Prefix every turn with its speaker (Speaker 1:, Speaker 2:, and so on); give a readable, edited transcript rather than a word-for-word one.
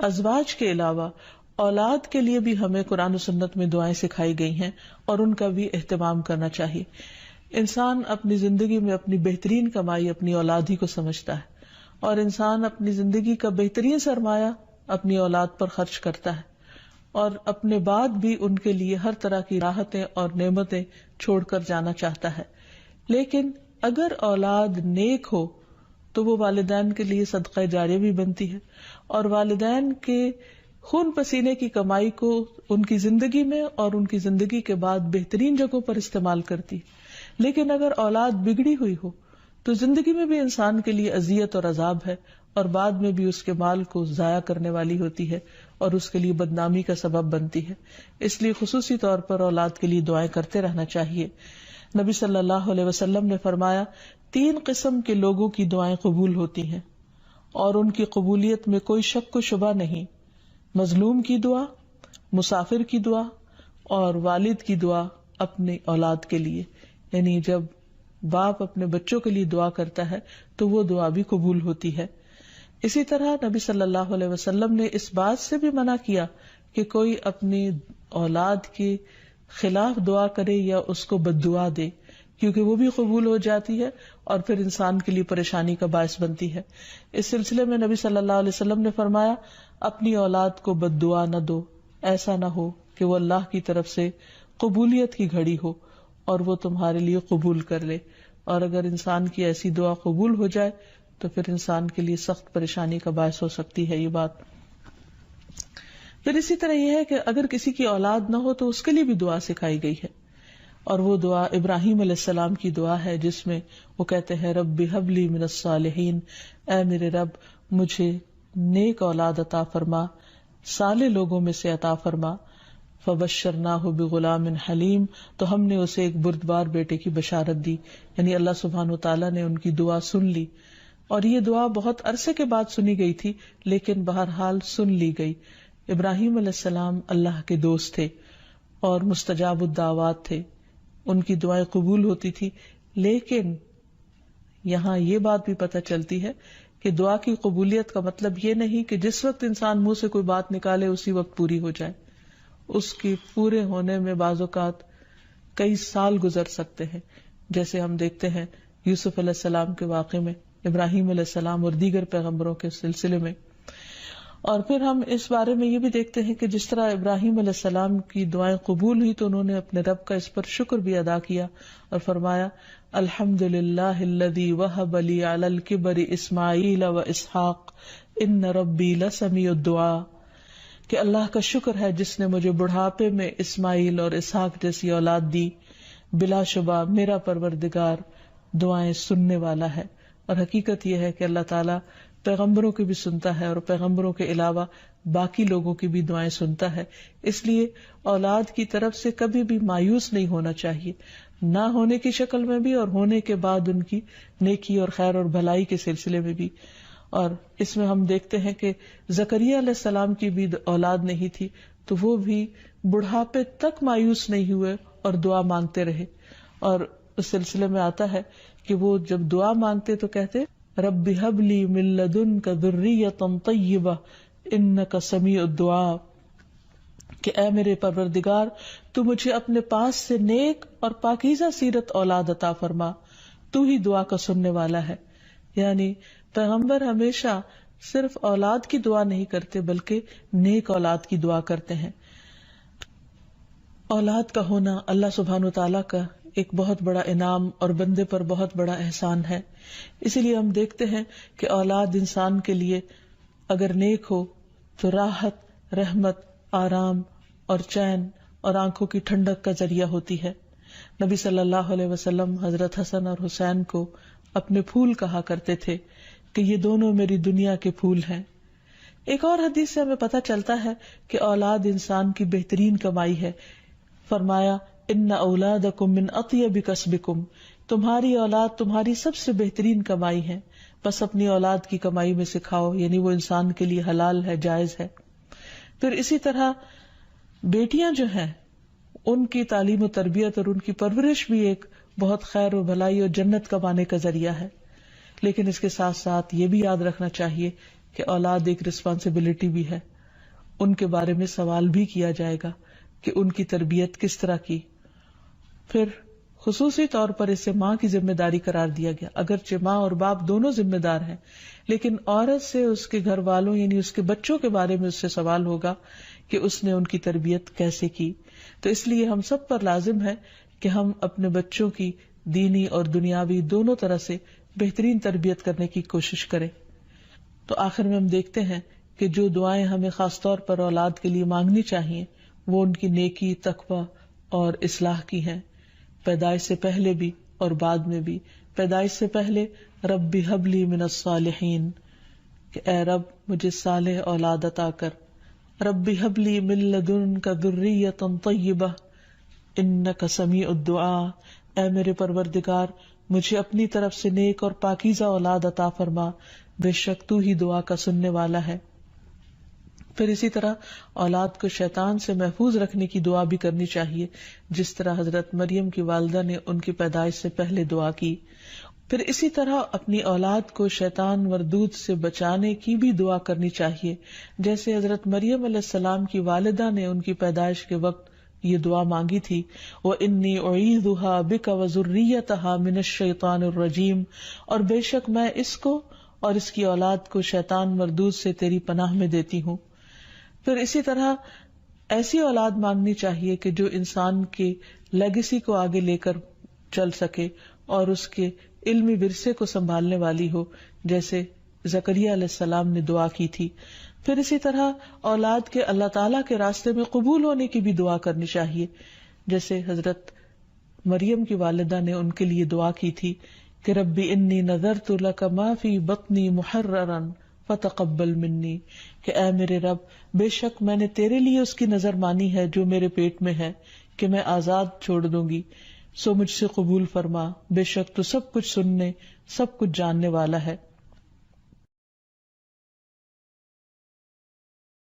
Speaker 1: ازواج کے علاوہ اولاد کے لیے بھی ہمیں قرآن و سنت میں دعائیں سکھائی گئی ہیں اور ان کا بھی اہتمام کرنا چاہیے. انسان اپنی زندگی میں اپنی بہترین کمائی اپنی اولاد ہی کو سمجھتا ہے اور انسان اپنی زندگی کا بہترین سرمایہ اپنی اولاد پر خرچ کرتا ہے اور اپنے بعد بھی ان کے لیے ہر طرح کی راحتیں اور نعمتیں چھوڑ کر جانا چاہتا ہے. لیکن اگر اولاد نیک ہو تو وہ والدین کے لیے صدقہ جاریہ بھی بنتی ہے اور والدین کے خون پسینے کی کمائی کو ان کی زندگی میں اور ان کی زندگی کے بعد بہترین جگہوں پر استعمال کرتی. لیکن اگر اولاد بگڑی ہوئی ہو تو زندگی میں بھی انسان کے لیے اذیت اور عذاب ہے اور بعد میں بھی اس کے مال کو ضائع کرنے والی ہوتی ہے اور اس کے لیے بدنامی کا سبب بنتی ہے. اس لیے خصوصی طور پر اولاد کے لیے دعائیں کرتے رہنا چاہیے. نبی صلی اللہ علیہ وسلم نے فرمایا 3 قسم کے لوگوں کی دعائیں قبول ہوتی ہیں اور ان کی قبولیت میں کوئی شک و شبہ نہیں. مظلوم کی دعا، مسافر کی دعا اور والد کی دعا اپنی اولاد کے لیے. یعنی جب باپ اپنے بچوں کے لیے دعا کرتا ہے تو وہ دعا بھی قبول ہوتی ہے. اسی طرح نبی صلی اللہ علیہ وسلم نے اس بات سے بھی منع کیا کہ کوئی اپنی اولاد کے خلاف دعا کرے یا اس کو بد دعا دے، کیونکہ وہ بھی قبول ہو جاتی ہے اور پھر انسان کے لیے پریشانی کا باعث بنتی ہے. اس سلسلے میں نبی صلی اللہ علیہ وسلم نے فرمایا اپنی اولاد کو بد دعا نہ دو، ایسا نہ ہو کہ وہ اللہ کی طرف سے قبولیت کی گھڑی ہو اور وہ تمہارے لیے قبول کر لے. اور اگر انسان کی ایسی دعا قبول ہو جائے تو پھر انسان کے لیے سخت پریشانی کا باعث ہو سکتی ہے یہ بات. پھر اسی طرح یہ ہے کہ اگر کسی کی اولاد نہ ہو تو اس کے لیے بھی دعا سکھائی گئی ہے اور وہ دعا ابراہیم علیہ السلام کی دعا ہے جس میں وہ کہتے ہیں رب ہب لی من الصالحین، اے میرے رب مجھے نیک اولاد عطا فرما، صالح لوگوں میں سے عطا فرما. فبشرناہ بغلام حلیم، تو ہم نے اسے ایک بردبار بیٹے کی بشارت دی. یعنی اللہ سبحانہ وتعالیٰ نے ان کی دعا سن لی اور یہ دعا بہت عرصے کے بعد سنی گئی تھی لیکن بہرحال سن لی گئی. ابراہیم علیہ السلام اللہ کے دوست تھے اور مستجاب الدعوات تھے، ان کی دعائیں قبول ہوتی تھی. لیکن یہاں یہ بات بھی پتہ چلتی ہے کہ دعا کی قبولیت کا مطلب یہ نہیں کہ جس وقت انسان منہ سے کوئی بات نکالے اسی وقت پوری ہو جائے. اس کی پورے ہونے میں بعض اوقات کئی سال گزر سکتے ہیں، جیسے ہم دیکھتے ہیں یوسف علیہ السلام کے واقعے میں، ابراہیم علیہ السلام اور دیگر پیغمبروں کے سلسلے میں. اور پھر ہم اس بارے میں یہ بھی دیکھتے ہیں کہ جس طرح ابراہیم علیہ السلام کی دعائیں قبول ہوئی تو انہوں نے اپنے رب کا اس پر شکر بھی ادا کیا اور فرمایا الحمدللہ الذی وہب لی علی الکبر اسماعیل و اسحاق ان ربی لسمیع الدعاء، کہ اللہ کا شکر ہے جس نے مجھے بڑھاپے میں اسماعیل اور اسحاق جیسی اولاد دی، بلا شبہ میرا پروردگار دعائیں سننے والا ہے. اور حقیقت یہ ہے کہ اللہ تعالیٰ پیغمبروں کی بھی سنتا ہے اور پیغمبروں کے علاوہ باقی لوگوں کی بھی دعائیں سنتا ہے. اس لیے اولاد کی طرف سے کبھی بھی مایوس نہیں ہونا چاہیے، نہ ہونے کی شکل میں بھی اور ہونے کے بعد ان کی نیکی اور خیر اور بھلائی کے سلسلے میں بھی. اور اس میں ہم دیکھتے ہیں کہ زکریا علیہ السلام کی بھی اولاد نہیں تھی تو وہ بھی بڑھاپے تک مایوس نہیں ہوئے اور دعا مانگتے رہے. اور اس سلسلے میں آتا ہے کہ وہ جب دعا مانگتے تو کہتے رب ہب لی من لدنک ذریۃ طیبہ انک سمیع الدعاء، کہ اے میرے پروردگار تو مجھے اپنے پاس سے نیک اور پاکیزہ سیرت اولاد عطا فرما، تو ہی دعا کا سننے والا ہے. یعنی پیغمبر ہمیشہ صرف اولاد کی دعا نہیں کرتے بلکہ نیک اولاد کی دعا کرتے ہیں. اولاد کا ہونا اللہ سبحانہ وتعالیٰ کا ایک بہت بڑا انعام اور بندے پر بہت بڑا احسان ہے. اسی لیے ہم دیکھتے ہیں کہ اولاد انسان کے لیے اگر نیک ہو تو راحت، رحمت، آرام اور چین اور آنکھوں کی ٹھنڈک کا ذریعہ ہوتی ہے. نبی صلی اللہ علیہ وسلم حضرت حسن اور حسین کو اپنے پھول کہا کرتے تھے کہ یہ دونوں میری دنیا کے پھول ہیں. ایک اور حدیث سے ہمیں پتہ چلتا ہے کہ اولاد انسان کی بہترین کمائی ہے. فرمایا ان اولادکم من اطیب کسبکم، تمہاری اولاد تمہاری سب سے بہترین کمائی ہے، بس اپنی اولاد کی کمائی میں سے کھاؤ، یعنی وہ انسان کے لیے حلال ہے، جائز ہے. پھر اسی طرح بیٹیاں جو ہیں ان کی تعلیم و تربیت اور ان کی پرورش بھی ایک بہت خیر و بھلائی اور جنت کمانے کا ذریعہ ہے. لیکن اس کے ساتھ ساتھ یہ بھی یاد رکھنا چاہیے کہ اولاد ایک رسپانسبلٹی بھی ہے، ان کے بارے میں سوال بھی کیا جائے گا کہ ان کی تربیت کس طرح کی. پھر خصوصی طور پر اسے ماں کی ذمہ داری قرار دیا گیا. اگرچہ ماں اور باپ دونوں ذمہ دار ہیں، لیکن عورت سے اس کے گھر والوں یعنی اس کے بچوں کے بارے میں اس سے سوال ہوگا کہ اس نے ان کی تربیت کیسے کی. تو اس لیے ہم سب پر لازم ہے کہ ہم اپنے بچوں کی دینی اور دنیاوی دونوں طرح سے بہترین تربیت کرنے کی کوشش کریں. تو آخر میں ہم دیکھتے ہیں کہ جو دعائیں ہمیں خاص طور پر اولاد کے لیے مانگنی چاہیے وہ ان کی نیکی، تقوی اور اصلاح کی ہیں، پیدائش سے پہلے بھی اور بعد میں بھی. پیدائش سے پہلے رب ہب لی من الصالحین، کہ اے رب مجھے صالح اولاد عطا کر. رب ہب لی من لدنک ذریۃ طیبہ انک سمیع الدعاء، اے میرے پروردگار مجھے اپنی طرف سے نیک اور پاکیزہ اولاد عطا فرما، بے شک تو ہی دعا کا سننے والا ہے. پھر اسی طرح اولاد کو شیطان سے محفوظ رکھنے کی دعا بھی کرنی چاہیے، جس طرح حضرت مریم کی والدہ نے ان کی پیدائش سے پہلے دعا کی. پھر اسی طرح اپنی اولاد کو شیطان مردود سے بچانے کی بھی دعا کرنی چاہیے، جیسے حضرت مریم علیہ السلام کی والدہ نے ان کی پیدائش کے وقت یہ دعا مانگی تھی، وَإِنِّي أُعِيذُهَا بِكَ وَذُرِّيَّتَهَا مِنَ الشَّيْطَانِ الرَّجِيمِ، اور بے شک میں اس کو اور اس کی اولاد کو شیطان مردود سے تیری پناہ میں دیتی ہوں. پھر اسی طرح ایسی اولاد مانگنی چاہیے کہ جو انسان کے لیگیسی کو آگے لے کر چل سکے اور اس کے علمی ورثے کو سنبھالنے والی ہو، جیسے زکریا علیہ السلام نے دعا کی تھی. پھر اسی طرح اولاد کے اللہ تعالیٰ کے راستے میں قبول ہونے کی بھی دعا کرنی چاہیے، جیسے حضرت مریم کی والدہ نے ان کے لیے دعا کی تھی کہ ربی انی نذرت لک ما فی بطنی محررا فتقبل منی، کہ اے میرے رب بے شک میں نے تیرے لیے اس کی نظر مانی ہے جو میرے پیٹ میں ہے کہ میں آزاد چھوڑ دوں گی، سو مجھ سے قبول فرما، بے شک تو سب کچھ سننے سب کچھ جاننے والا ہے.